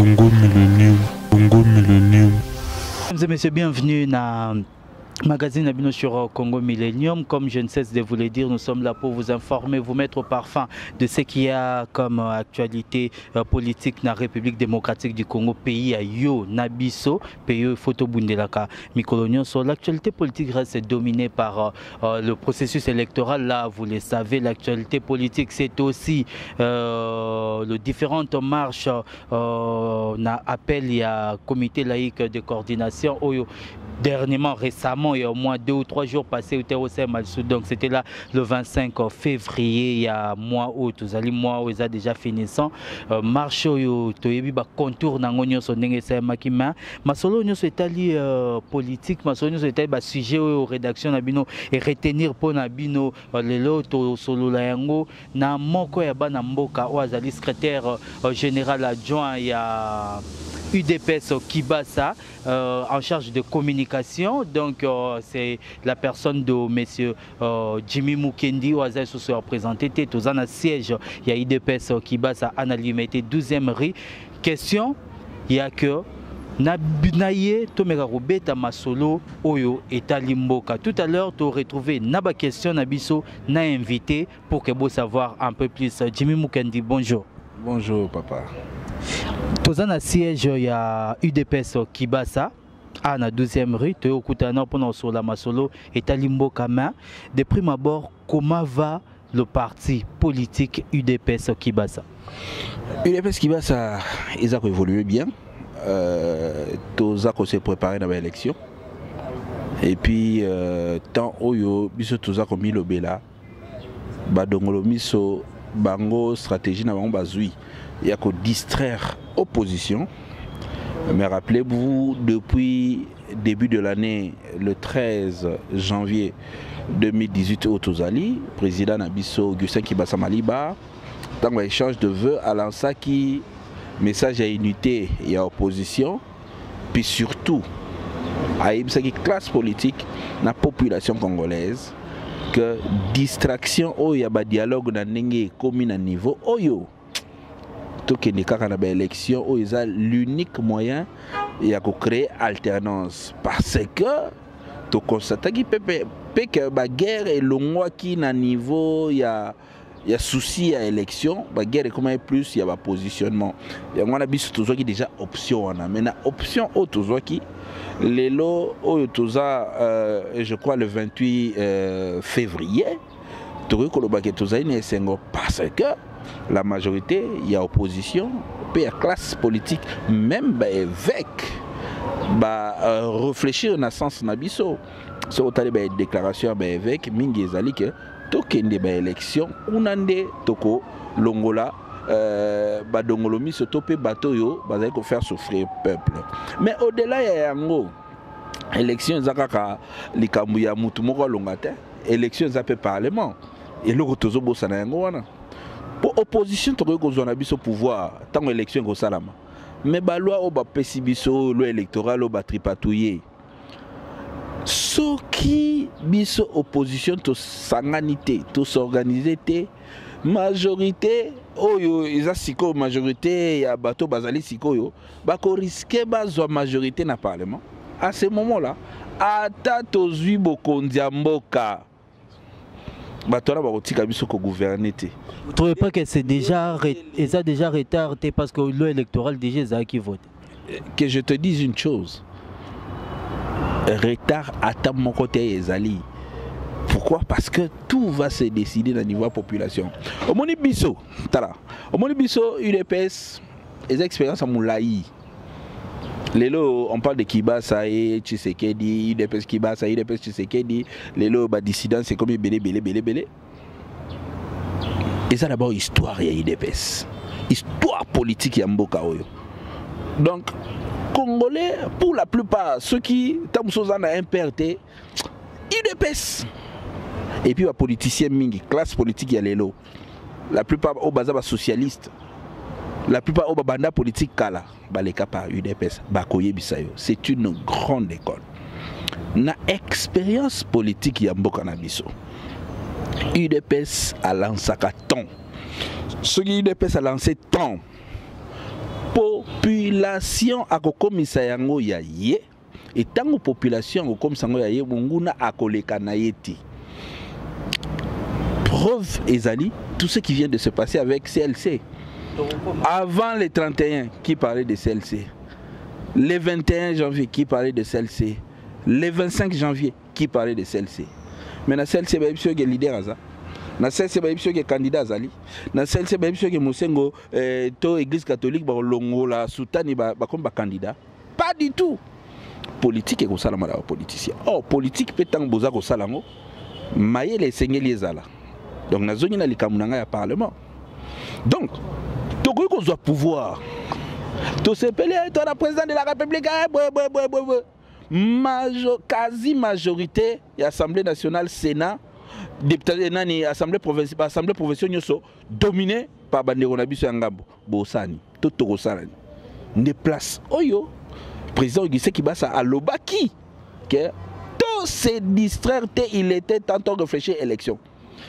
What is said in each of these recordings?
Congo Millennium, Congo Millennium. Mesdames et messieurs, bienvenue dans magazine Abino sur Congo Millennium. Comme je ne cesse de vous le dire, nous sommes là pour vous informer, vous mettre au parfum de ce qu'il y a comme actualité politique dans la République démocratique du Congo, pays à Yo, Nabiso, pays Photo Bundelaka, Mikolonion. Sur l'actualité politique reste dominée par le processus électoral. Là, vous le savez, l'actualité politique, c'est aussi les différentes marches. Appel, il y a comité laïque de coordination. Dernièrement, récemment, il y a au moins 2 ou 3 jours passés, donc c'était là le 25 février, il y a un mois où vous allez mois où ils ont déjà fini sans marche au contour d'angonio son makima masolo nyo setali politique masolo nyo setali sujet aux rédaction nabino et retenir pour nabino lelo to solo la yango na moko ya bana mboka o azali secrétaire général adjoint ya UDPS Kibasa en charge de communication. Donc c'est la personne de monsieur Jimmy Mukendi au se représenté tous en siège il y a UDPS Kibasa en alimité 12e rue. Question il y a que Nabunaye Tomega Robeta Masolo Oyo et Talimboka. Tout à l'heure, tu as retrouvé Naba question Nabiso na invité pour que vous savoir un peu plus. Jimmy Mukendi, bonjour. Bonjour papa. Tous en siège il y a UDPS Kibasa à la 12e rue, tu es au Koutana pour sur la Masolo et Talimboka. De prime abord, comment va le parti politique UDPS Kibasa? UDPS Kibasa, ils ont évolué bien. Tous ont se préparé dans l'élection. Et puis, tant Oyo, biso tous ont mis le Bela, Badongolo miso, Bango, stratégie n'a pas bazui. Il y a qu'à distraire l'opposition. Mais rappelez-vous, depuis le début de l'année, le 13 janvier 2018 au Tozali, président Nabiso Augustin Kibasa Maliba, dans l'échange de vœux à l'Ansaki, message à unité et à opposition, puis surtout à une classe politique, la population congolaise, que distraction, il y a un dialogue dans le commune à niveau, oyo. Tout qui n'est qu'à l'élection, l'unique moyen de créer alternance. Parce que tu constates que la guerre est longue qui à niveau, il y a souci à l'élection, la guerre est comme plus, il y a un positionnement. Il y a déjà option. Maintenant, option qui les lots, je crois le 28 février, parce que la majorité, il y a opposition, puis il y a classe politique, même évêque, réfléchir dans le sens nabiso. Si vous avez une déclaration évêque, mingi ezali que tokende élection, unande toko longola, badongolomi se topé bateau yo, bazali ko faire souffrir le peuple. Mais au-delà il y a yango, élection zakaka likambu ya mutu moko longate, élection zape parlement, et le rotozo bossa na yango wana. Pour opposition, tu as au pouvoir, tant que l'élection est salama. Mais la loi est la loi électorale est tripatouillée. Ce qui est opposition, tu sanganité, tu s'organiser, majorité, ils ont majorité, il y a bateau bazali siko, bako risquer la majorité dans le Parlement. À ce moment-là, ata tozui bokondiamboka. Vous ne trouvez pas que c'est déjà retardé parce que le électoral déjà qui vote? Que je te dise une chose. Retard à mon côté Ezali. Pourquoi? Parce que tout va se décider dans le niveau de la population. Au Monibiso, UDPS, les expériences à Moulaï. Lelo, on parle de Kibasa et Tshisekedi, UDPS Kibasa, UDPS Tshisekedi. Lelo, dissident, c'est comme belé. Et ça d'abord, histoire et UDPS. Histoire politique et Mboka Oyo. Donc, Congolais, pour la plupart, ceux qui sont en MPRT, UDPS. Et puis, les politiciens mingi, classe politique, il y a Lelo. La plupart, au bazar socialiste. La plupart au banda politique kala baleka par UDPS bakoye bisayo. C'est une grande école. Na expérience politique ya mboka na biso. UDPS a lancé tant. Ce qui UDPS a lancé tant. Population population akokomisa yango ya ye et tant que population akokomisa yango ya ye monguna akoleka na yeti. Preuve ezali tout ce qui vient de se passer avec CLC. Avant les 31 qui parlaient de CLC, les 21 janvier qui parlaient de CLC, les 25 janvier qui parlaient de CLC. Mais na CLC ba ibso ke leader aza. Na CLC ba ibso ke candidat azali. Na CLC ba ibso ke Mosengo to église catholique ba longola soutani ba comme ba candidat. Pas du tout. Politique et ko sala mala politicien. Oh, politique peut tant boza ko sala ngo. Maye les sengeli ezala. Donc na zoni na likamunanga ya parlement. Donc Togo ko zo pouvoir. To se pelé toi la président de la République quasi majorité de l'Assemblée nationale, Sénat, député nani Assemblée provinciale dominée par Bandero Nabiso Yangambo, Bosani, Totoro Sarani. Ne place Oyo, président Guissé Kibasa à l'Obaki, que tous ces distraire, il était tantôt réfléchir élection.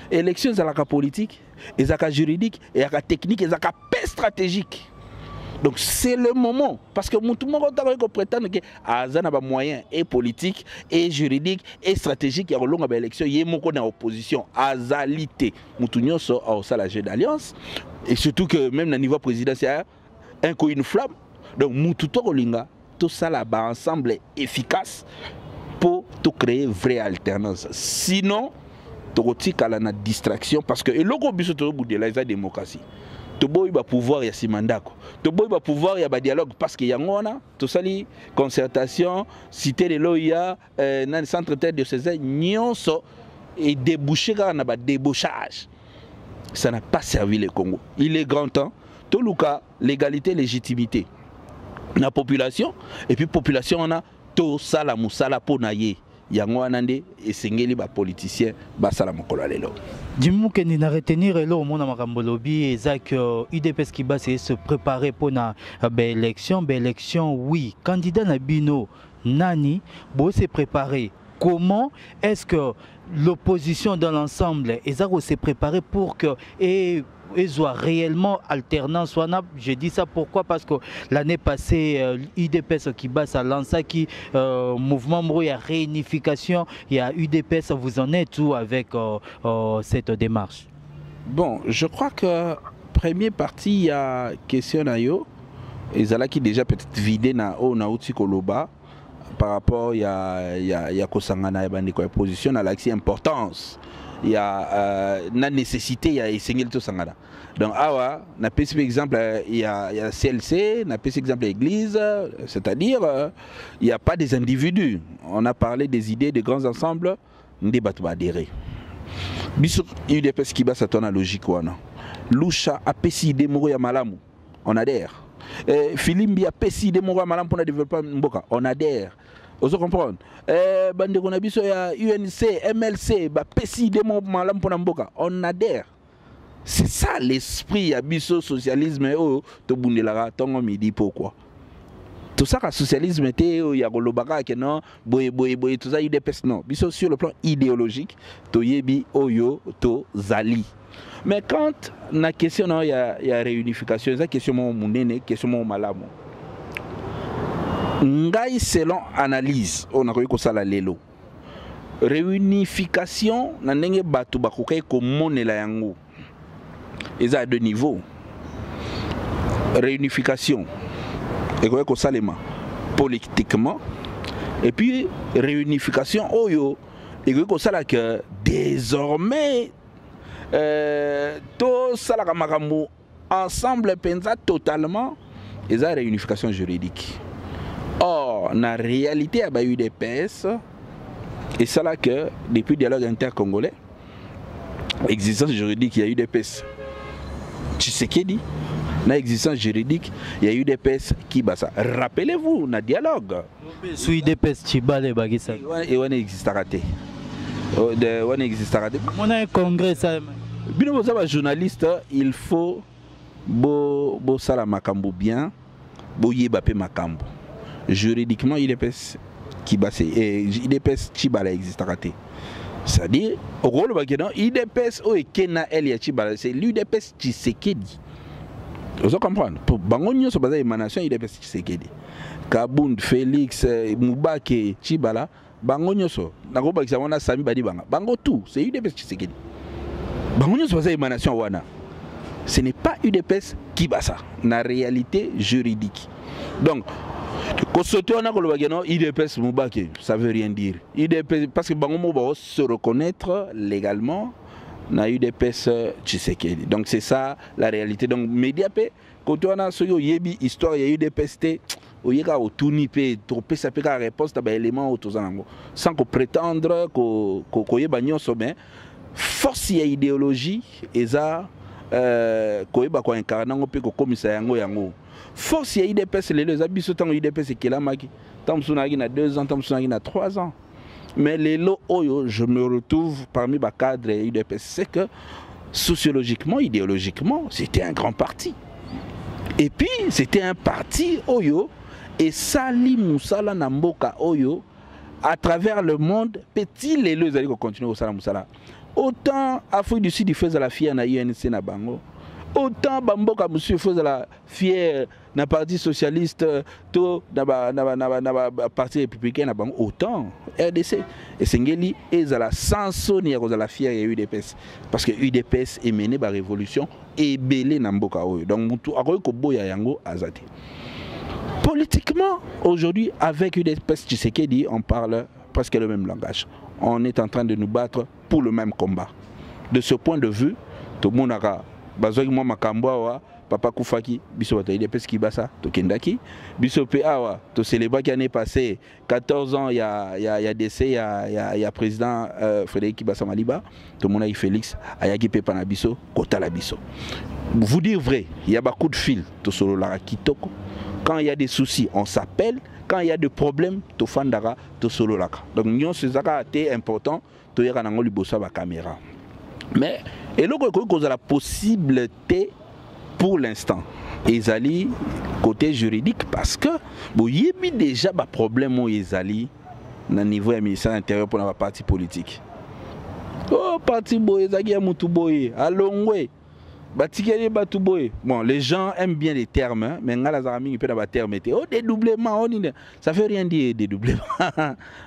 Élection, c'est la politique, c'est la juridique, c'est la technique, c'est la paix stratégique. Donc c'est le moment, parce que tout le monde prétend que Azana a moyens et politiques, et juridiques, et stratégiques, il y a une élection, il y a une opposition, Azalité, Moutounion sort à la jeu d'alliance, et surtout que même au niveau présidentiel, un coup une flamme, donc Moutouto Rolinga, tout ça là-bas ensemble est efficace pour tout créer une vraie alternance. Sinon, tu as la distraction, parce que le gros but de la démocratie. Tobo va pouvoir y a mandako. Tobo va pouvoir y a dialogue parce qu'il y a ngona tout ça li concertation cité de l'OIA dans le centre de diocèse nyonso et déboucher quand on a débauchage. Ça n'a pas servi le Congo. Il est grand temps tout le cas l'égalité légitimité. La population et puis population on a tout ça la musala ponaye. Yango anande esengeli ba politicien basala mokolo lelo. Dimu kendi na retenir elo mona makambo lobi ezak UDPS qui va se préparer pour na élection oui candidat na bino nani bo se préparer. Comment est-ce que l'opposition dans l'ensemble s'est préparée pour que et soit réellement alternance. Je dis ça pourquoi? Parce que l'année passée, UDPS qui bat ça lance qui mouvement il y a réunification, il y a UDPS, vous en êtes où avec cette démarche? Bon, je crois que première partie, il y a question à yo, et ça là qui déjà peut-être vidé na o na outi koloba par rapport il y a kosangana bandi ko position à l'axe importance. Il y a la nécessité, il y a essayer tout ça. Donc, awa, na par exemple, il y a CLC, na par exemple l'église, c'est-à-dire, il n'y a pas des individus. On a parlé des idées, des grands ensembles, nous débattons adhérer. Bisou, il y a des qui bas à ton logique. Loucha a pécidé mourir malamu, on adhère. Filimbi a pécidé mourir malamu pour développer Mboka, on adhère. Vous comprenez? Bandeko na biso ya UNC, MLC, ba pesi de mon malam pona mboka. On adhère. C'est ça l'esprit ya biso socialisme o to bundelara tongo midi pourquoi? Tout ça ka socialisme était ya kolobaka que non boye tout ça UDPS non. Biso sur le plan idéologique to yebi oyo to zali. Mais quand na question il y a réunification, ça question mon munene, question mon malamu. Ngai selon analyse on a ko sala lelo réunification na ndenge batu bakokai ko monela yango eza à deux niveaux. Réunification et ko salema politiquement et puis réunification oyo et ko sala que désormais to sala makambo ensemble penza totalement eza réunification juridique. Or, la réalité, il y a eu des PS, et c'est là que, depuis le dialogue intercongolais, l'existence juridique, il y a eu des PS. Tu sais qui dit? L'existence juridique, il y a eu des PS qui bat ça. Rappelez-vous, le dialogue. Sous des PS qui bat les baguettes. Et on existe à rater. On existe à rater. On a un congrès, ça. Bien, vous avez un journaliste, il faut beau ça la makambo bien, beau yébapé makambo. Juridiquement, UDPS qui bat UDPS qui bat existe à rater. C'est-à-dire, au rôle de UDPS ou Kena El Yachibala, c'est l'UDPS qui sait qui dit. Vous comprenez? Pour Bangonio, c'est pas émanation UDPS Tshisekedi. Kabound, Félix, Moubake, Chibala, Bangonio, Nagoba Xawana, Sami Badi Banga. Bango tout, c'est UDPS Tshisekedi. Bangonio, c'est pas émanation Wana. Ce n'est pas UDPS qui bat ça, la réalité juridique. Donc, UDPS Moubake, ça veut rien dire. UDPS, parce que Bangomo va se reconnaître légalement. Na UDPS Tshisekedi. Donc c'est ça la réalité. Donc Mediapé, quand on a ce yebi histoire il y a UDPS au yeka au tournipe tropé ça peut la réponse à élément autour sans qu'on prétendre qu'on yeba nyonso mais force ya idéologie et ça ko yeba ko incarner ngo pe ko komisa yango force ya UDPS les abiso tant UDPS kela maki tant sunagi na 2 ans tant sunagi na 3 ans. Mais les lots oyo, je me retrouve parmi les cadres UDPS, c'est que sociologiquement, idéologiquement, c'était un grand parti. Et puis, c'était un parti oyo, et Sali Moussala Namboka oyo, à travers le monde, petit les lots, ils allaient continuer au Salam Moussala. Autant Afrique du Sud, ils faisaient la fière na UNC na Bango. Autant Bamboka monsieur faisait la fière na parti socialiste to na parti républicain na bango autant RDC et Sengeli ezala sans sonner à la fière UDPS parce que UDPS est mené par révolution et belé na mboka oyo donc mutu akoy ko boya yango azate. Politiquement aujourd'hui avec UDPS Tshisekedi on parle presque le même langage. On est en train de nous battre pour le même combat. De ce point de vue, tout le monde a bazoi moi makambo papa Koufaki biso bataille UDPS qui basa to kendaki biso pe awa to célébrer qui année passée 14 ans il y a décès il y a président Frédéric Kibasa Maliba tout le monde a Félix ayaki pe pana biso kota la biso. Vous dire vrai, il y a beaucoup de fil to solo la kitoko. Quand il y a des soucis, on s'appelle. Quand il y a des problèmes, to fandara to solo la. Donc nous c'est ça qui est important to yaka nango libosa ba caméra. Mais et là qu'on a la possibilité pour l'instant ezali côté juridique parce que bon y a déjà des problèmes au ezali na niveau du ministère de l'Intérieur pour la parti politique. Oh parti boy ezaki ya mutu boy alongwe batikeli batu boy. Bon les gens aiment bien les termes hein, mais ngala za mingi pe na ba terme té oh dédoublement on dit ça veut rien dire dédoublement.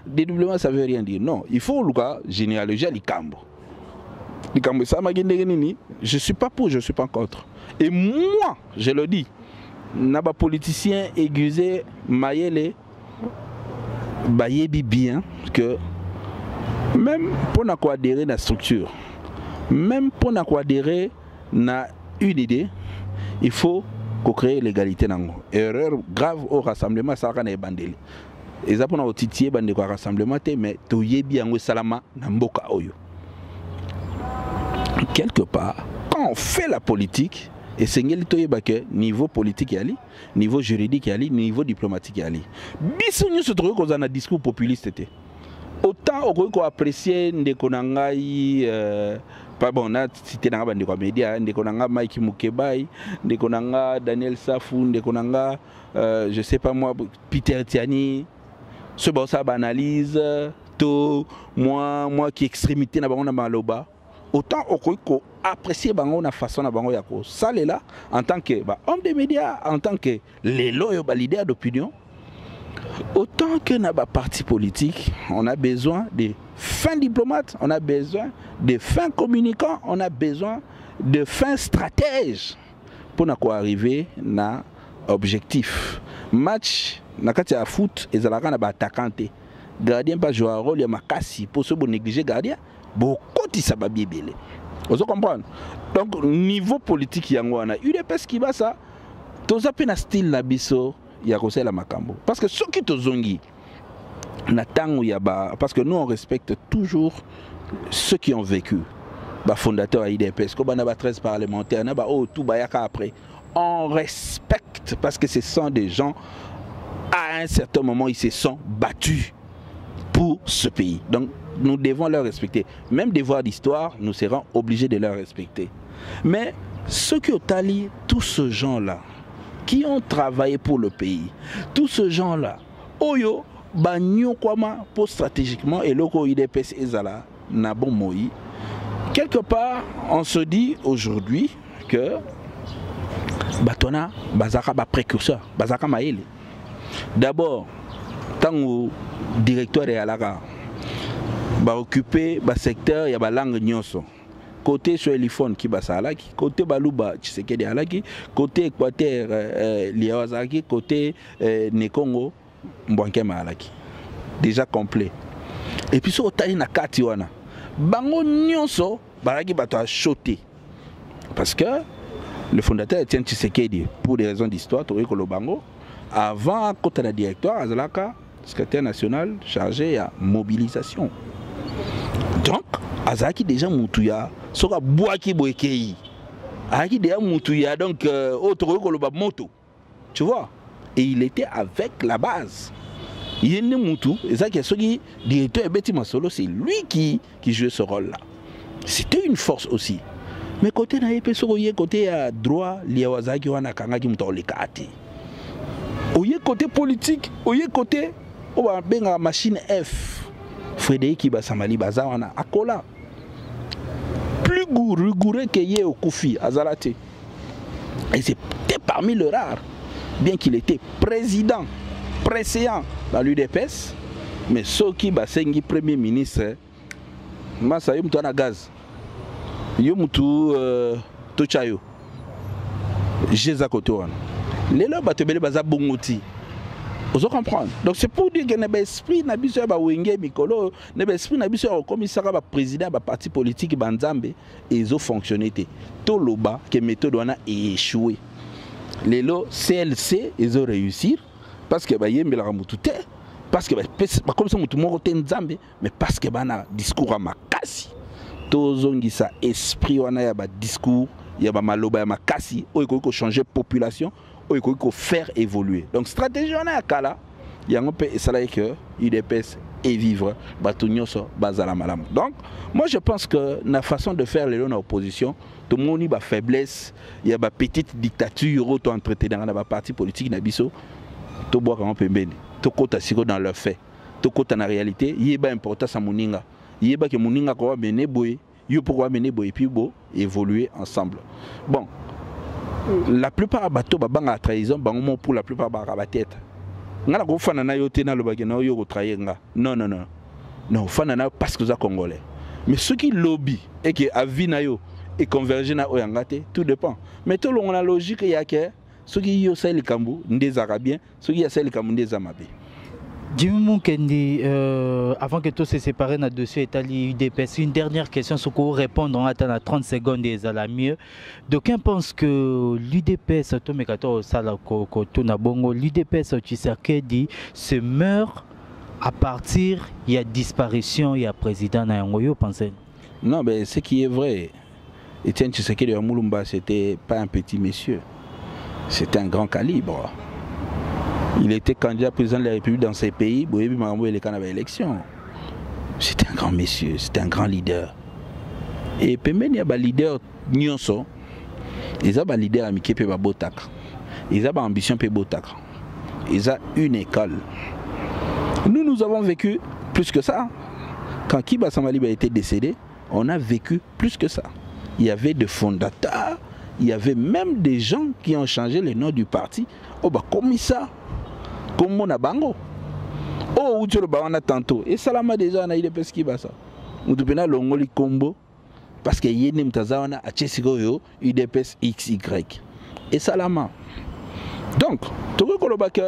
Dédoublement ça veut rien dire. Non, il faut le cas généalogie likambo. Je ne suis pas pour, je ne suis pas contre. Et moi, je le dis, naba politicien aiguisé, maïele, bayebi bien que même pour adhérer à la structure, même pour adhérer à une idée, il faut qu'on crée l'égalité. Erreur grave au rassemblement, ça va être bandé. Et ça pour titier bandé au rassemblement, mais tu y es bien au salama namboka oyo. Quelque part, quand on fait la politique, et c'est que niveau politique, niveau juridique, niveau diplomatique, bisogno se trouve qu'on a un discours populiste. Autant on apprécier des konangai, pas bon, on a cité dans les médias, des konanga Mike Mukebai, des konanga Daniel Safou, des konanga, je sais pas moi, Peter Tiani, ce bon ça analyse, tout moi qui extrémité na bango maloba. Autant on apprécie la façon dont on ça là en tant que homme des médias, en tant que les leader d'opinion, autant que dans les partis politiques, on a besoin de fins diplomates, on a besoin de fins communicants, on a besoin de fins stratèges pour arriver à l'objectif. Match, dans le foot, ils ont attaquant. Gardien pas jouer un rôle, il y a makasi pour se négliger gardien. Beaucoup de ça va bien. Vous comprenez? Donc niveau politique yangoana, UDPS qui va ça, tous à peine style la biso, il y a la makambo. Parce que ceux qui te zongi, parce que nous on respecte toujours ceux qui ont vécu. Fondateur à UDPS, comme on a 13 parlementaires, on a oh tout bayaka après. On respecte parce que ce sont des gens à un certain moment ils se sont battus pour ce pays. Donc nous devons leur respecter. Même devoir d'histoire, nous serons obligés de leur respecter. Mais ceux qui ont tali, tous ces gens-là, qui ont travaillé pour le pays, tous ces gens-là, Oyo, Banyo Kwama, pour stratégiquement, et Loko IDPS Ezala, Nabon Moï, quelque part, on se dit aujourd'hui que batona bazaka ba précurseur bazaka maele. D'abord tango directeur et alaka ba occuper ba secteur ya ba langue nyonso. Côté sur Elifone qui basa alaki, côté Baluba Tshisekedi alaki, côté Équateur Liawazaki, côté Nekongo Mbwankema alaki. Déjà complet. Et puis so tali na kati wana. Bango nyonso baraki bato a choté. Parce que le fondateur Etienne Tshisekedi, pour des raisons d'histoire, Toriko Lobango, avant côté la directoire Azalaka, secrétaire national chargé à mobilisation. Donc Azaki déjà Moutouya, Soka Boaki Boekei. Azaki déjà Moutouya, donc autre Koloba Moto. Tu vois? Et il était avec la base. Il y a Moutou, Azaki Soki, directeur et Betty Masolo, c'est lui qui jouait ce rôle-là. C'était une force aussi. Mais côté naïpe, côté droit, Liawazaki wana kangaki mutolekati. Oye côté politique, oye côté benga machine F. Frédéric Ibasamali Bazawana akola. Plus rigoureux que Yé au Koufi Azalate. Et c'était parmi les rares, bien qu'il était président, préséant dans l'UDPS, mais Soki Basengi premier ministre, Masayo Mutana Gaz. Yomutu Tochayo Jeza Kotoan les lois batebele baza bongoti vous comprenez. Donc c'est pour dire que n'ebe esprit na biso ba wenge mikolo n'ebe esprit na biso comme ça ba président ba parti politique banzambe et ils ont fonctionné tout loba que méthode wana échoué les lois CLC ils ont réussi parce que ba yembela mutu te parce que ba comme ça mutu moko te nzambe mais parce que bana discours à makasi tozongisa esprit wana ya ba discours ya ba maloba ya makasi oyo ko changer population oyo ko faire évoluer. Donc stratégie wana ya kala yango pe esala que UDPS et vivre bato nyonso bazala malamu. Donc moi je pense que la façon de faire les lois en opposition tout le monde ba faiblesse ya ba petite dictature auto entretenir dans ba parti politique na biso to boka en pembeni to kota siko dans leur fait to kota na réalité yeba importance à moninga yeba que moninga ko mener boy yo pourquoi mener boy puis bo évoluer ensemble. Bon, la plupart bateau babanga la trahison bango pour la plupart ba ba tête ngala ko fana na yo te na lo bagena yo ko trahir nga non non non non fana na parce que za congolais mais ceux qui lobby et qui avis na yo et converger na oyangate tout dépend mais tout long la logique ya que ceux qui yo sel kambu ndez arabien ceux qui ya sel kambu ndez amabe. Jimmy Moukendi, avant que tout se sépare dans le dossier Italie UDPS, une dernière question sur quoi répondre en attendant 30 secondes et ça la mieux. D'aucuns pensent que l'UDPS, l'UDPS Tshisekedi se meurt à partir il y a disparition, il y a président Nayangoyo, pensez? Non, mais ce qui est vrai, Etienne Tshisekedi de Moulumba, c'était pas un petit monsieur, c'était un grand calibre. Il était candidat président de la République dans ces pays. C'était un grand monsieur, c'était un grand leader. Et puis il y a des leaders nyonso, ils ont des leaders amitiés pe botak. Ils ont des ambitions pe botak. Ils ont une école. Nous avons vécu plus que ça. Quand Kiba Samali a été décédé, on a vécu plus que ça. Il y avait des fondateurs, il y avait même des gens qui ont changé le nom du parti. Oh bah comme ça. Comme on a bango. Oh, où tu le bas tantôt. Et Salama déjà, on a eu des pesques qui va ça. On te pena l'ongoli combo. Parce que yé nem tazawana a Chesigoyo, UDPS XY. Et Salama. Donc, tu vois que le bac,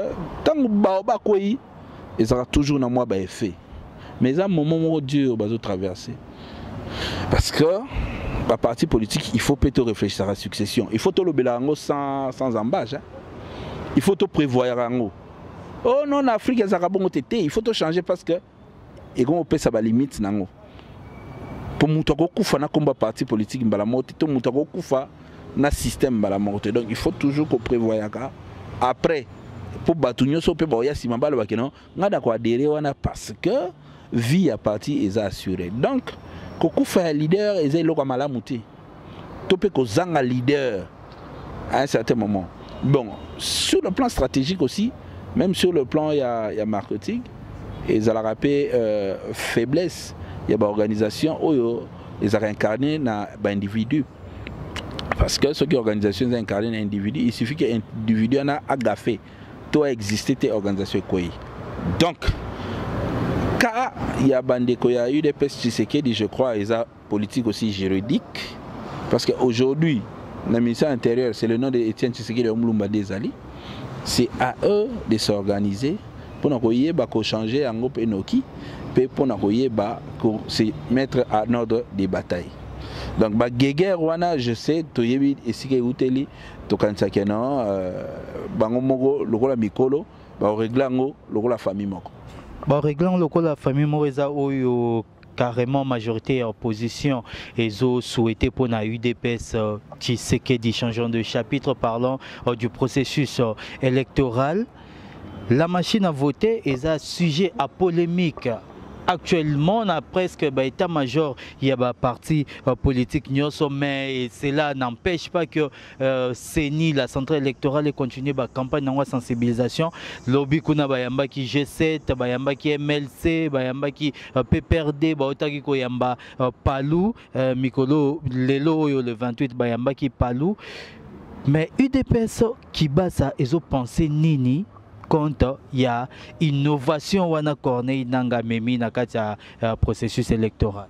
tant que baoba koi, il sera toujours dans moi effet. Mais à un moment où Dieu va traverser. Parce que, la partie politique, il faut peut-être réfléchir à la succession. Il faut tout le bélango sans embâche. Il faut tout prévoir en oh non, en Afrique, il faut tout changer parce que et on peut ça limite nango. Pour moutako kufa na combat parti politique mbala moté, to moutako kufa na système mbala moté. Donc il faut toujours qu'on prévoie après pour batunyo so pe boya si mambala bakeno ngada ko adhérer wana parce que vie à parti est assurée. Donc ko kufa leader ezai loko malamuté. To pe ko zanga leader à un certain moment. Bon, sur le plan stratégique aussi, même sur le plan il y a marketing et ils ont rappelé faiblesse, il y a une organisation où ils ont réincarné dans un individu. Parce que ce qui organisation incarne un individu, il suffit que l'individu en a agafé. Toi exister tes organisations quoi. Donc, quand il y a bandeko, il y a eu des pestes je crois, ils ont politique aussi juridique. Parce qu'aujourd'hui, la ministère intérieure, c'est le nom d'Étienne Tshisekedi de Omlumba Dezali. C'est à eux de s'organiser pour nous changer en groupe Enoki, pour nous se mettre en ordre des batailles. Donc, guerre wana je sais, tu yebi esike uteli, to kansake non, bango moko lokola mikolo, ba réglango lokola famille moko. Ba réglant lokola famille moko eza oyo carrément majorité en opposition et ont souhaité pour la UDPS Tshisekedi changeant de chapitre parlant du processus électoral. La machine à voter est un sujet à polémique. Actuellement, on a presque état-major, il y a un parti politique, mais cela n'empêche pas que CENI, la centrale électorale, continue la campagne de sensibilisation. Lobby kuna bayamba qui G7, bayamba qui MLC, bayamba qui PPRD, bayotaki ko yamba Palou, Mikolo lelo le 28 bayamba qui Palou. Mais UDPS qui basa ils ont pensé nini compte il y a innovation wana Corneille Nanga Memi na katia processus électoral.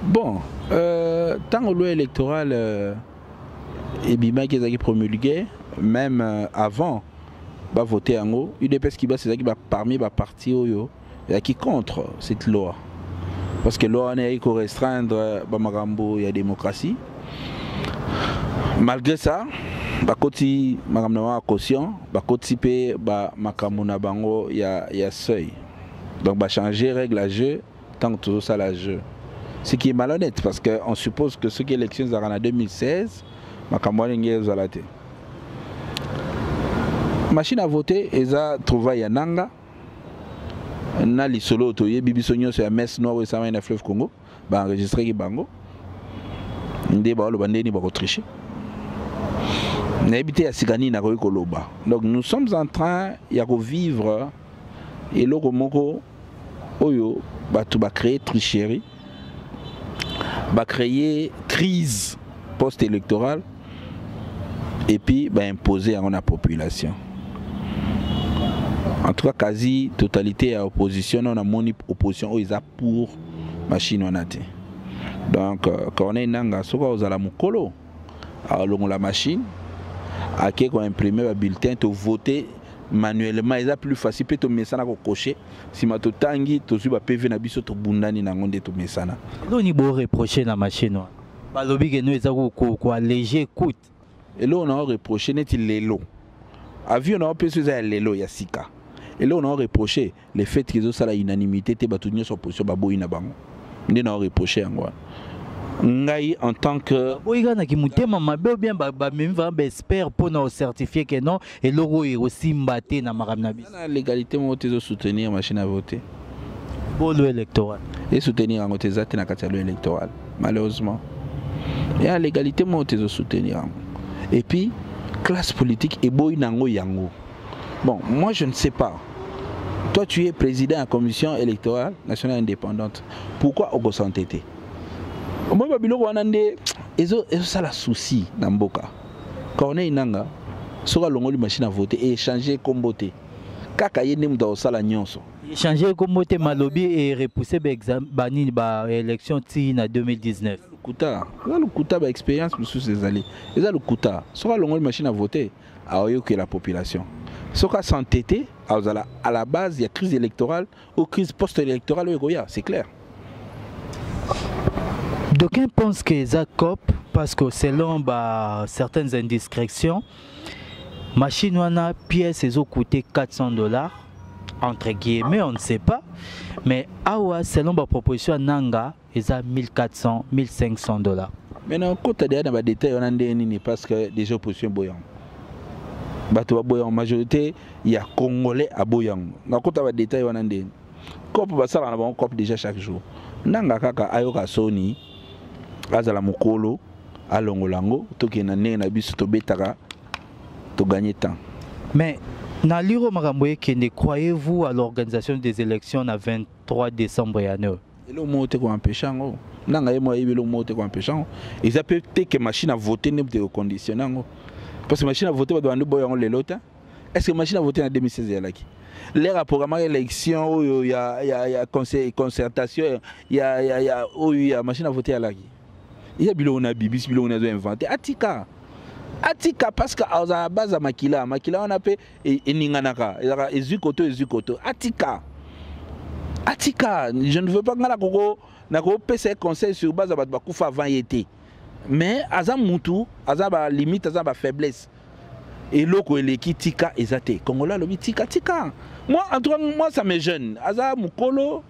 Bon, tant que loi électorale et bima qui est promulgué même avant va voter en haut, UDPS qui bat c'est qui parmi les partis qui contre cette loi. Parce que loi n'est qu'à restreindre Bamagambo, il y a démocratie. Malgré ça, bakoti makamna caution, bakoti pe ba makamuna bango ya seuil. Donc ba changer règle à jeu tant que tout ça la jeu. Ce qui est malhonnête parce que on suppose que ce qui élections en 2016, makamwa ngé zalate. Machine à voter eza trouva ya nanga na lisolo to ye bibisonyo sur la messe noire ça na fleuve Congo, ba enregistrer ki bango. Ndé ba lo bandeni ba ko tricher. Donc nous sommes en train de vivre et le moko oyo va créer tricherie, va créer crise post-électorale et puis va imposer à la population. En tout cas, quasi totalité à l'opposition, on a mon opposition pour machine on a. Donc quand on est nanga soka aux alamukolo à la machine à qui on imprime le bulletin to voter manuellement c'est plus facile peut to mesana ko cocher si ma to tangi to suba PV na biso to bundani na ngonde to mesana lo ni bo reprocher na machine ba lobi que nous eza ko alléger coûte et là on a reproché neti lelo avion na peso za lelo ya sika et là on a reproché le fait qu'ils ont ça la unanimité te batunyo sur position ba boyina bango ndi na reproché ngwa ngai en tant que oigana ki mutema mabe bien ba même va espère pour nous certifier que non et logo est aussi mbaté na makamna bis la légalité mo te soutenir machine à voter bolo électoral et soutenir en côté zate na katalo électoral malheureusement et la légalité mo te soutenir et puis classe politique et boy nango yango bon moi je ne sais pas. Toi tu es président de la commission électorale nationale indépendante, pourquoi au s'entêter? Moi, ça la souci dans Mboka. Quand on est inanga, sera l'ongoli machine à voter et échanger comme beauté. Kaka yene mda osala nyonso. Échanger comme beauté malobi et repousser bani ba élection ti na 2019. Le kuta ba expérience sous ces allées. Et ça le kuta. Sera l'ongoli machine à voter à oyo que la population. Sera s'entêter à la base il y a crise électorale ou crise post-électorale c'est clair. D'aucuns pensent que ça COP parce que selon certaines indiscrétions, machine wana pièce ont coûté $400 entre guillemets, on ne sait pas. Mais awa selon la proposition nanga, ils ont $1400, $1500. Maintenant, quand tu as des détails, on a des parce que des oppositions boyant. En majorité, il y a Congolais à Boyang. Quand tu as des détails, on a des COP, ça va avoir un COP déjà chaque jour. Nanga kaka ayoka Sony. Azala mukolo alongolango toki na ne na biso to betaka to gagner temps. Mais na liro makamboye que ne croyez-vous à l'organisation des élections le 23 décembre ya no? Et le mot est empêchant. Nanga et moi, le mot est empêchant. Et ça peut être que machine à voter n'est pas conditionnant. Parce que machine à voter doit nous boire les lots. Est-ce que machine à voter en 2016 est là? Les rapports à l'élection, il y a concertation, il y a machine à voter à la. Il y a bilon na bibis, bilon na inventé. Atika parce que à la base à makila on a fait et ninganaka, ezukoto. Atika, je ne veux pas que na ko PC conseil sur base à bakufa avant été. Mais azam mutu, azam ba limite, azam ba faiblesse. Et l'autre qui tika ezate. Congolais le tika. Moi en tout cas moi ça me gêne. Azam mukolo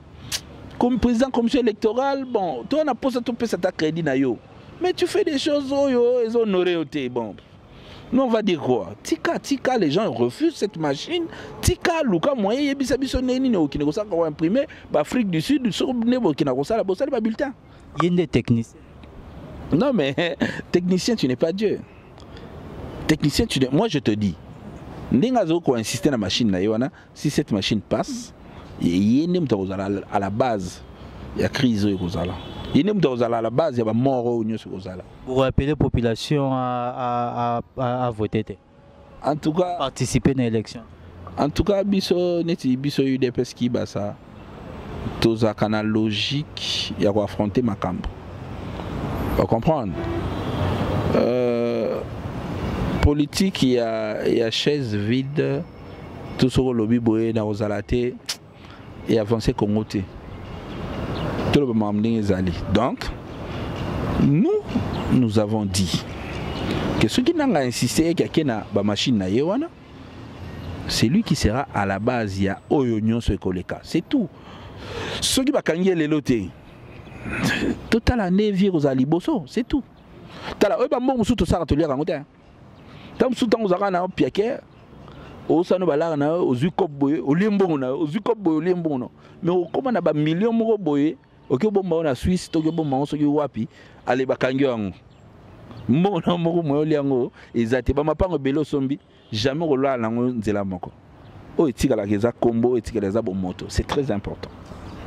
comme président commission électorale, bon, toi on a posé ton peu ta crédit na yo. Mais tu fais des choses ils honoré bon. Nous on va dire quoi? Tika les gens refusent cette machine. Tika luka moyen yebisa biso neni no qui ne ça qu'on imprimer ba Afrique du Sud sur nebo qui na ko ça la bossa ba bulletin. Il y a des techniciens. Non mais technicien tu n'es pas Dieu. Technicien moi je te dis. Ndingazo ko insister na machine na yo na si cette machine passe il y a à la base il y a crise il y a à la base il y a mort pour appeler la population à voter en tout cas participer à l'élection en tout cas biso UDPS qui ba ça tous un canal logique il y a quoi affronter Makambo vous comprendre politique il y a chaise vide tout ce que le lobby boye na ozalate et avancer comme côté. Tout le monde est allé. Donc, nous avons dit que ceux qui n'ont pas insisté qu'il y a une machine, c'est lui qui sera à la base. Il y a Oyonyon sur Koleka. C'est tout. Ceux qui ont les lotés, total année virus à Liboso, c'est tout. Tala, eux, bon, tout ça, tu l'as raconté. Tant que vous avez un piquet. Au sano balana aux ukoboye au limbona aux ukoboye au limbona mais comme on a ba million moko boye OK bomba na Suisse to bomba so ki wapi ale bakangyo yango mona moko moyo liango ezate ba mapango belo sombi jamais rola lango nzela moko o etika la keza combo etika la za moto c'est très important.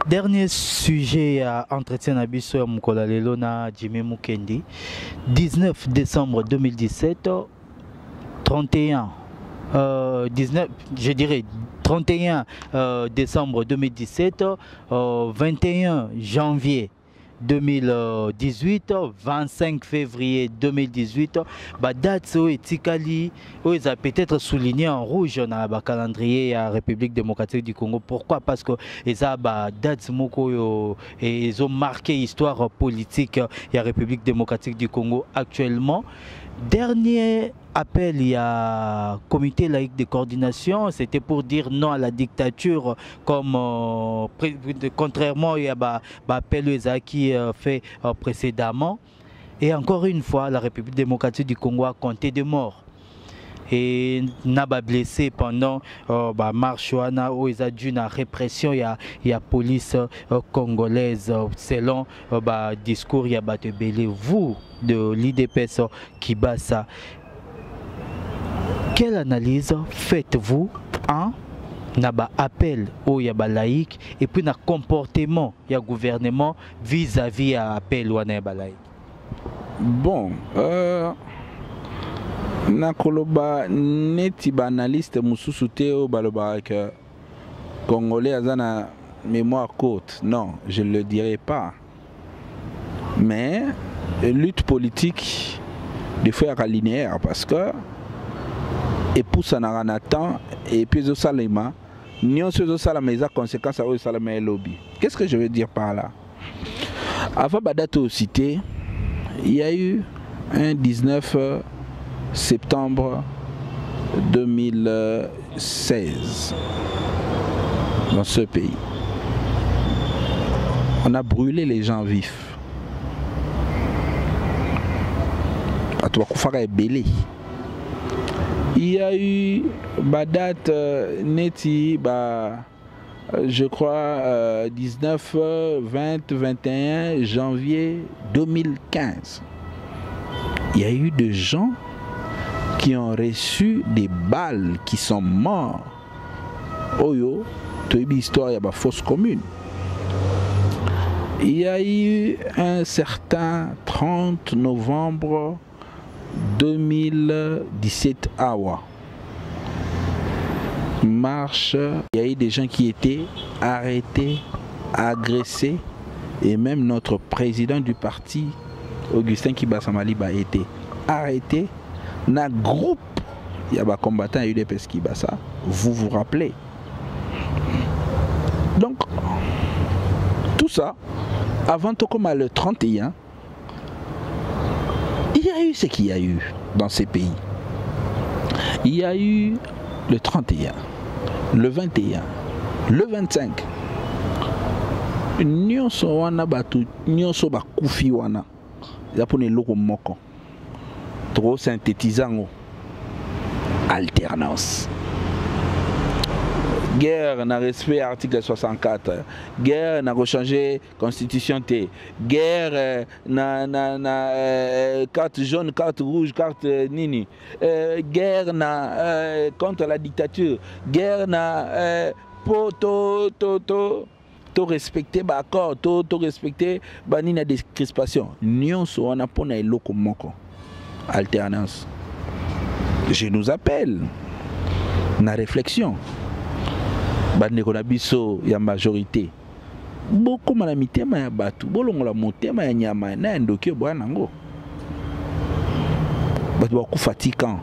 Dernier sujet à entretien à biso ya mukola lelo na Jimmy Mukendi 19 décembre 2017 19, je dirais 31 décembre 2017, 21 janvier 2018, 25 février 2018, date etikali peut-être souligné en rouge dans le calendrier de la République démocratique du Congo. Pourquoi? Parce que ça date ils ont marqué l'histoire politique de la République démocratique du Congo actuellement. Dernier appel, il y a comité laïque de coordination, c'était pour dire non à la dictature, comme contrairement il y a appel qui fait précédemment. Et encore une fois, la République démocratique du Congo a compté des morts. Et n'a pas blessé pendant marche où ils ont dû la répression, il y a la police congolaise selon discours il y a Batebele. Vous de l'IDPS qui bat ça, quelle analyse faites-vous n'a pas appel au yaba laïque et puis na comportement il y a gouvernement vis-à-vis à appel ou yaba laïque? Bon, nakoloba neti ba analyste mususu teo baloba que congolais azana mémoire courte. Non, je ne le dirai pas. Mais lutte politique des fois linéaire parce que et pour ça n'a temps et puis au salima nion sur salama les conséquences au salama lobby. Qu'est-ce que je veux dire par là? Avant Badato cité, il y a eu un 19 septembre 2016 dans ce pays. On a brûlé les gens vifs. Il y a eu date neti je crois 19, 20, 21 janvier 2015. Il y a eu des gens qui ont reçu des balles, qui sont morts. Oyo, tu as une histoire, il y a une fausse commune. Il y a eu un certain 30 novembre 2017 à Awa. Marche, il y a eu des gens qui étaient arrêtés, agressés, et même notre président du parti, Augustin Kibasa Maliba, a été arrêté. Dans un groupe, il y a des combattants UDPS Kibasa, vous vous rappelez. Donc, tout ça, avant tout comme le 31, il y a eu ce qu'il y a eu dans ces pays. Il y a eu le 31, le 21, le 25. Nyonso wana batu, nyonso bakufi wana. Yapone loko moko. Trop synthétisant. Alternance. Guerre n'a respect article 64. Guerre n'a rechangé constitution T. Guerre n'a carte jaune, carte rouge, carte nini. Guerre n'a contre la dictature. Guerre n'a to respecter ba accord, to respecter ba nina des crispations. Nyonso on a pona eloko moko. Alternance. Je nous appelle na réflexion. Bandeko na biso ya majorité. Boko na mitema ya batu, bolongola motema ya nyama na ndoki bwana ngo. Batu ba ku fatigant.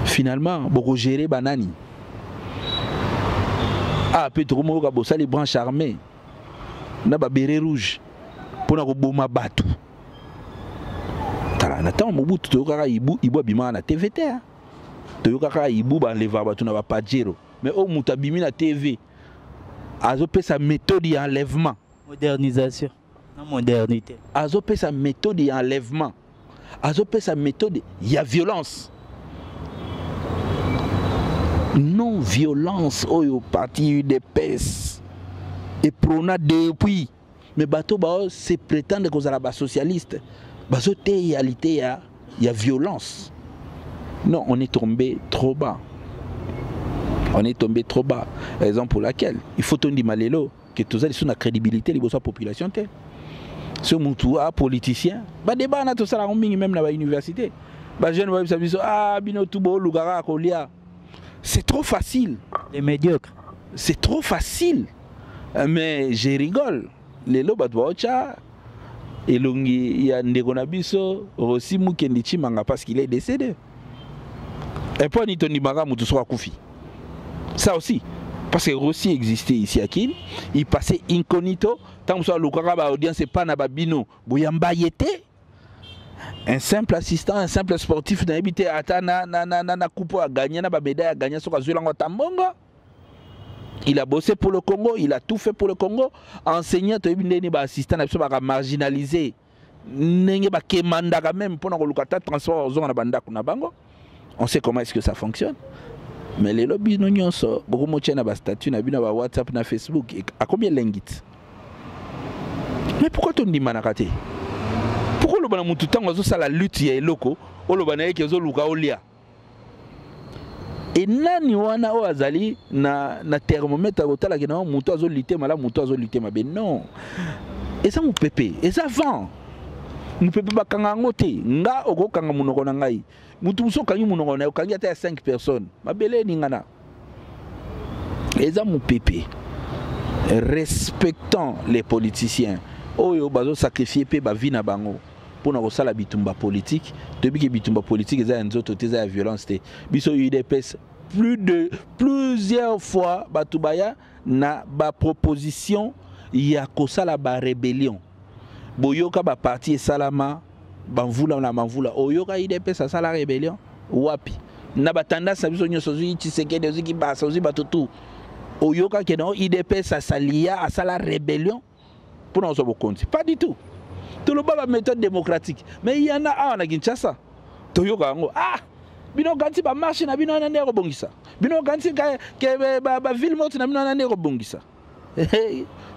Finalement, boko gérer banani. Ah, peut-être que vous les branches armées, na ba béret rouge, pour na boma batu. Tala, nathan mobutu to kaka ibu bima na TVT. To kaka ibu ba leva batu na ba pajero. Mais au mutabimi na TV. Azo pe sa méthode d'enlèvement. Modernisation. Non, modernité. Azo pe sa méthode d'enlèvement. Azo pe sa méthode, il y a violence. Non-violence au parti UDPS et prôna depuis mais bateau c'est prétendre que vous êtes socialiste bateau réalité il y a violence. Non, on est tombé trop bas. On est tombé trop bas. Raison pour laquelle il faut ton malelo que tout ça sur la crédibilité de la population telle. Ce moutoua politicien ba débat na tout ça la même dans l'université. Ba jeune va dire ah bino tubo lugara kolia. C'est trop facile. Les médiocres. C'est trop facile. Mais je rigole. Les lobes de Wacha, et il y a Ndegonabiso, aussi Mukendichi Manga parce qu'il est décédé. Et puis ni Tony Manga Moutouswa Koufi. Ça aussi. Parce que Rossi existait ici à Kim, il passait incognito. Tant que l'Ukaraba audience c'est pas Nababino, Bouyamba yete. Un simple assistant, un simple sportif n'a habité à na coupe à gagner, na médaille à gagner sur Azulango Tambongo. Il a bossé pour le Congo, il a tout fait pour le Congo. Enseignant, assistant, marginalisé. Même pour transport on sait comment est-ce que ça fonctionne. Mais les lobbies n'ont pas beaucoup de statut, na WhatsApp, na Facebook. À combien l'engit? Mais pourquoi tu dis manakate? Pourquoi le bana mutu tango zo la lutte ya eloko o le bana yeke zo luka olia et nani wana o azali na thermomètre otala ke na mutu azo lutter mala mutu azo lutter mabe non et ça mu pepe et ça vend mu pepe bakanga ngote nga okokanga munoko na ngai mutu muso kangi munoko na okangi ata 5 personnes mabele ningana et ça mu pepe respectant les politiciens oyo bazo sacrifier pe ba vie na bango pour na kosala bitumba politique depuis que bitumba politique eza nzoto teza ya violence te biso UDPS plusieurs fois batubaya na ba proposition ya kosala ba rébellion boyoka ba parti salama banvula na manvula oyoka UDPS asala rébellion wapi na batanda sa biso nyoso zi Tshisekedi zi kibasa zi batutu oyoka ke na UDPS asalia asala rébellion pour nous compte. Pas du tout. Tout le monde a une méthode démocratique. Mais il y en a un à Kinshasa. Toyoka ngo ah bino ganti ba marché na bino na ndeko bongisa. Bino ganti ke ba ville morte na bino na ndeko bongisa.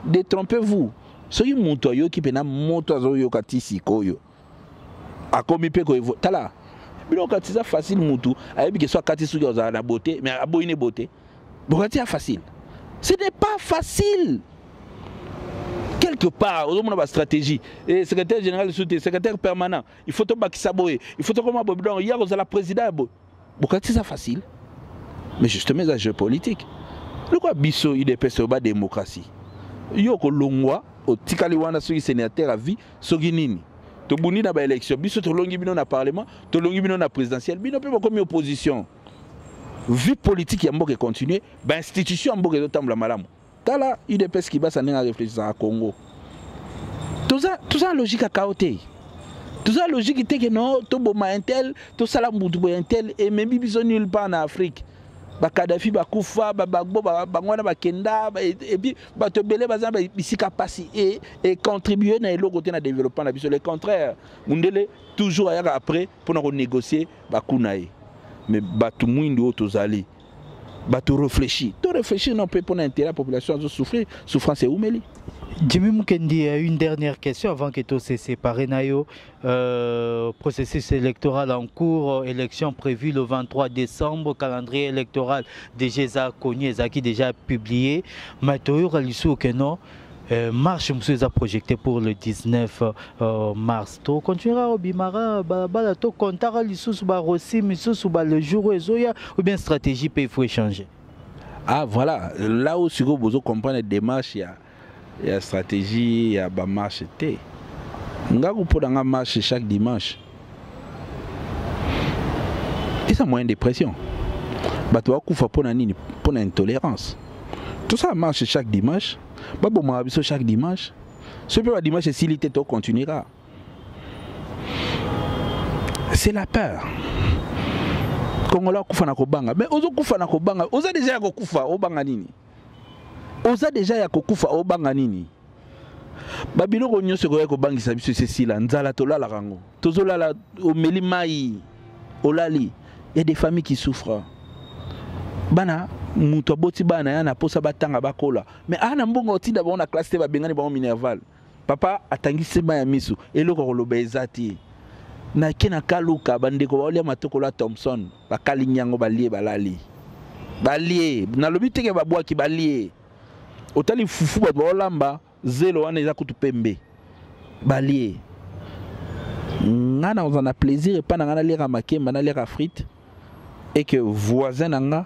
Détrompez-vous. Soki muto yo ki pena moto azo yo katisi koyo. Akomi pe ko evo. Tala. Bino katisa facile mutu. Ayebi ke so katisi yo za na beauté mais aboyine beauté. Bokati a facile. Ce n'est pas facile. quelque part, on a une stratégie. Et secrétaire général, secrétaire permanent, il faut te bakisaboyer, il faut te comment il y a la président. C'est ça facile. Mais justement, c'est un jeu politique. Le quoi biso il est pas démocratie. Yoko longwa au tikaliwana sur sénateur à vie soginini. To buni na ba élection, biso to longi bino na parlement, to longi bino na présidentielle, bino pe comme opposition. Vie politique ya mboka continuer, ba institution mboka zo tambla malamu. Tala UDPS qui va s'en aller réfléchir à Congo. Tout ça logique à chaotique. Tout ça logique était que non, to boma intel, to sala mutu bo intel et même biso nulle part en Afrique. Ba Kadhafi ba kufa ba bagbo ba ngwana ba kenda et puis ba to belé ba zamba bisika passi et contribuer na elo côté na développement na biso le contraire mundele toujours après pour nous négocier ba kunae mais ba tout mundi otozali ba to réfléchir non peut pour l'intérêt la population de souffrir souffrance et oumeli. Jimmy Mukendi, une dernière question avant que tout se sépare. Processus électoral en cours, élection prévue le 23 décembre, calendrier électoral déjà connu, qui déjà publié. Maintenant, marche a projeté pour le 19 mars. Tu continueras au Bimara, tu compteras le jour ou bien stratégie il faut échanger. Ah voilà, là où vous comprenez des démarches, il y a stratégie, il y a marche. Nous avons marche chaque dimanche. Et ça moyen de pression. Tu as pour l'intolérance. Tout ça marche chaque dimanche. Chaque dimanche. Ce que dimanche, si l'été continuera. C'est la peur. Kongola kufa na kobanga. Mais ozo kufa na kobanga. Oza déjà ya kufa obanga nini? Oza déjà ya kufa obanga nini? Babilo ko nyonso ko bangisa biso sesila nzala tolala rango. Tozolala o melimai olali. Il y a des familles qui souffrent. Bana muto boti bana yana posa batanga bakola. Mais ana mbongo otinda ba on a classe ba bengani ba minerval. Papa atangisi ba ya misu eloko ko lobezati. Na kena kaluka bandeko baolia matokola Thompson bakali nyango balie balali balie na lobi teke babwa ki balie otali fufu ba olamba zelo wana eza kutu pembe balie ngana on a plaisir pas na ngana lira makemba na lira frite et que voisin nanga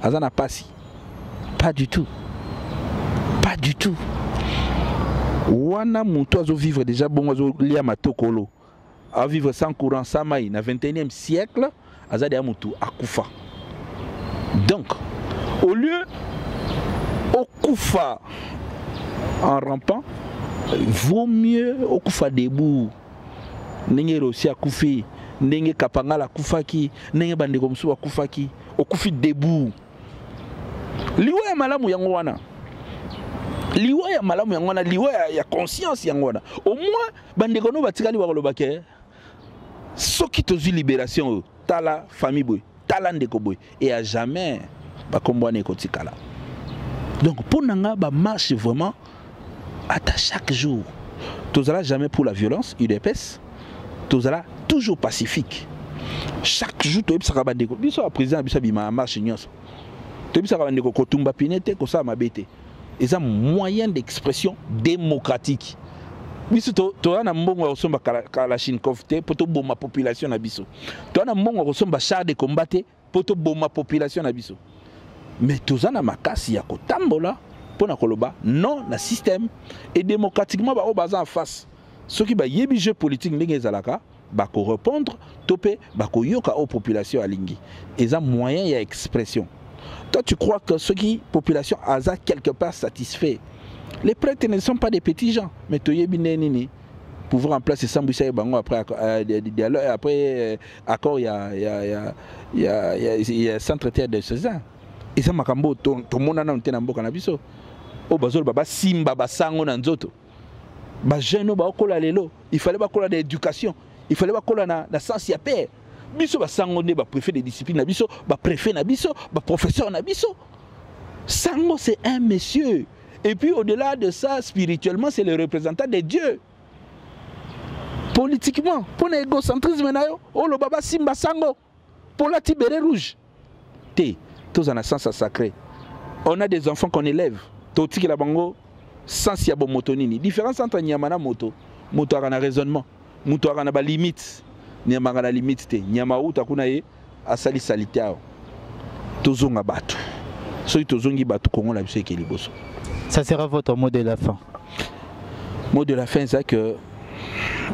azana pasi pas du tout wana muto azo vivre déjà bon azo lia matokolo à vivre sans courant, sans maïs, dans le 21e siècle, Azadi Amoutou a Koufa. Donc, au lieu au Koufa en rampant, vaut mieux au Koufa debout. N'engé aussi à Koufi, n'engé Kapangala Koufaki, n'engé Bandekomsou à Koufaki, au Koufi debout. Liwa ya malamu yangwana. Liwa ya malamu yangwana, liwa ya conscience yangwana. Au moins, Bandekono batikali warolobake. Ce qui te dit libération, t'as la famille boy, t'as l'andeko boy, et à jamais, bah comme on est kotikala. Donc pour nanga bah marche vraiment à chaque jour. T'osala jamais pour la violence, UDPS. T'osala toujours pacifique. Chaque jour tu es ça kabandeko. Biso à président biso bima marche nyonso. Tu es ça kabandeko kotumba pinete ko ça mabete. Et ça moyen d'expression démocratique. Biso to na mbongo osomba Kalashnikov te poto boma population na biso. To na mbongo osomba char de combat te poto boma population na biso. Mais tozana makasi ya kotambola pona koloba non na système et démocratiquement ba obaza en face. Ce qui ba yebi jeu politique ndenge ezalaka ba ko répondre topé ba ko yoka aux population alingi. Eza moyen ya expression. Toi tu crois que ce qui population aza quelque part satisfait. Les prêtres ne sont pas des petits gens, mais tu es pour remplacer Samboussa et Bango après accord il y a centre terre de César. Et ça makambo tout le monde a un mboka na biso. O bazol baba simba basango na nzoto. Ba jeune ba okola lelo, il fallait ba kola d'éducation, il fallait ba kola na sens ya paix. Biso basango ne ba préfet de discipline na biso, ba préfet na biso, ba professeur na biso. Sango c'est un monsieur. Et puis au-delà de ça, spirituellement, c'est le représentant de Dieu. Politiquement, pour l'égocentrisme, oh le baba simba sango, pour la tibéré rouge. Tous en a sens sacré. On a des enfants qu'on élève. Toti la bango, sens ya bon moto nini différence entre nyama na moto moto a un raisonnement moto a ba limite nyama a la limite te nyama uta kuna ye asali salitiao tozonga batu soki tozongi batu kongo la biso ekeli boso. Ça sera votre mot de la fin. Mot de la fin c'est que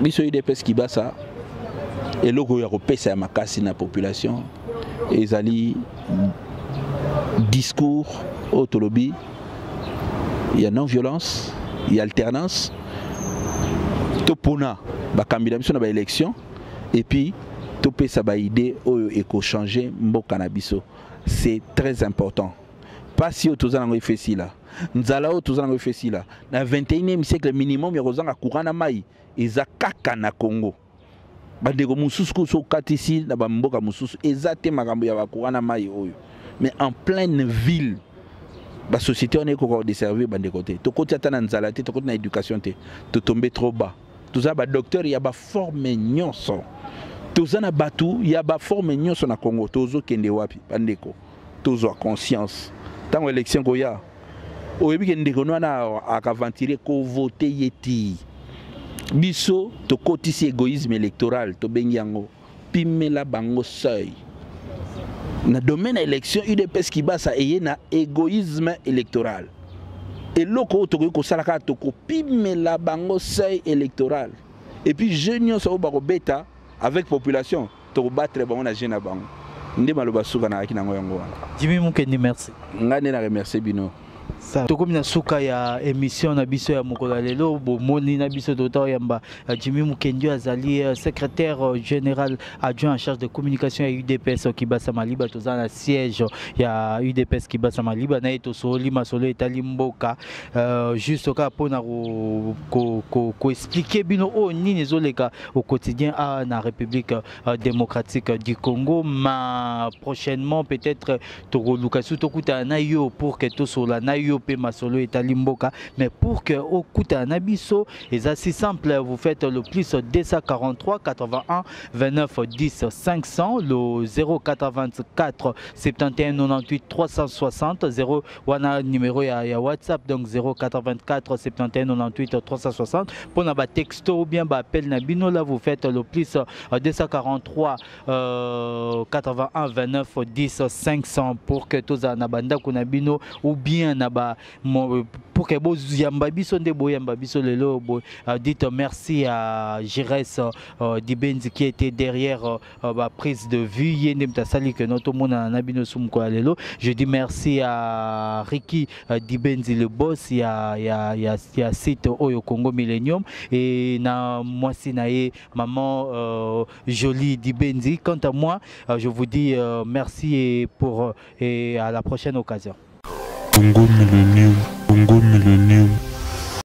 biso UDPS Kibasa et logo ya kopesa ya makasi na population ezali discours autolobie, il y a non-violence, il y a alternance, topona ba candidature na ba élection et puis topé sa ba idée oyo eko changer mboka na biso. C'est très important. Pas si otozana ngo ifesi là. Nzala otozana ngo ifesi là. Na 21e siècle minimum ya kozanga courant na mai eza kaka na Congo. Bandeko mususu ko so katisi na ba mboka mususu ezate makambo ya ba courant na mai oyo. Mais en pleine ville, la société on est encore desservi de côté. To côté atana nzala te, to côté na éducation te, to tomber trop bas. Tout ça ba docteur ya ba forme nyonso. Tout ça na batu ya ba forme nyonso na Congo. Tozo kende wapi bandeko. Tozo conscience. Tant élection ko ya. Oyebi kende ko na akaventurer ko voter yeti. Biso to kotisi égoïsme électoral to bengi yango. Pimela bango seuil. Dans le domaine de l'élection, UDPS Kibasa est un égoïsme électoral. Et l'autre, c'est la bango seuil électoral. Et puis, je n'y ai pas bêta avec la population, pour battre les jeunes. Jimmy Mukendi, merci. Merci, Bino. Tokomi na suka ya émission na biso ya mokolo lelo bomoni na biso tota yamba Jimmy Mukendi azali secrétaire général adjoint en charge de communication ya UDPS Kibasa Maliba toza na siège ya UDPS Kibasa Maliba na eto soli masolo etali mboka juste ka pona ko expliquer bino o nini ezoleka au quotidien na République démocratique du Congo ma prochainement peut-être to lukasu to kuta na yo pour que to sola na yo pe masolo etali mboka mais pour que au kuta na biso et assez simple vous faites le plus 243 81 29 10 500 le 084 71 98 360 0 wana numéro ya WhatsApp donc 084 71 98 360 pour na ba texto ou bien ba appel na bino là vous faites le plus 243 81 29 10 500 pour que tous na banda kuna bino ou bien na ba pour que vous yamba biso nde boyamba biso lelo dites merci à Jires Dibenzi qui était derrière la prise de vue yende mtasali que notre monde na bino sumko lelo. Je dis merci à Ricky Dibenzi le boss ya site Oyo Congo Millennium et na moi sinae maman Jolie Dibenzi. Quant à moi je vous dis merci et à la prochaine occasion. Congo Millennium, Congo Millennium.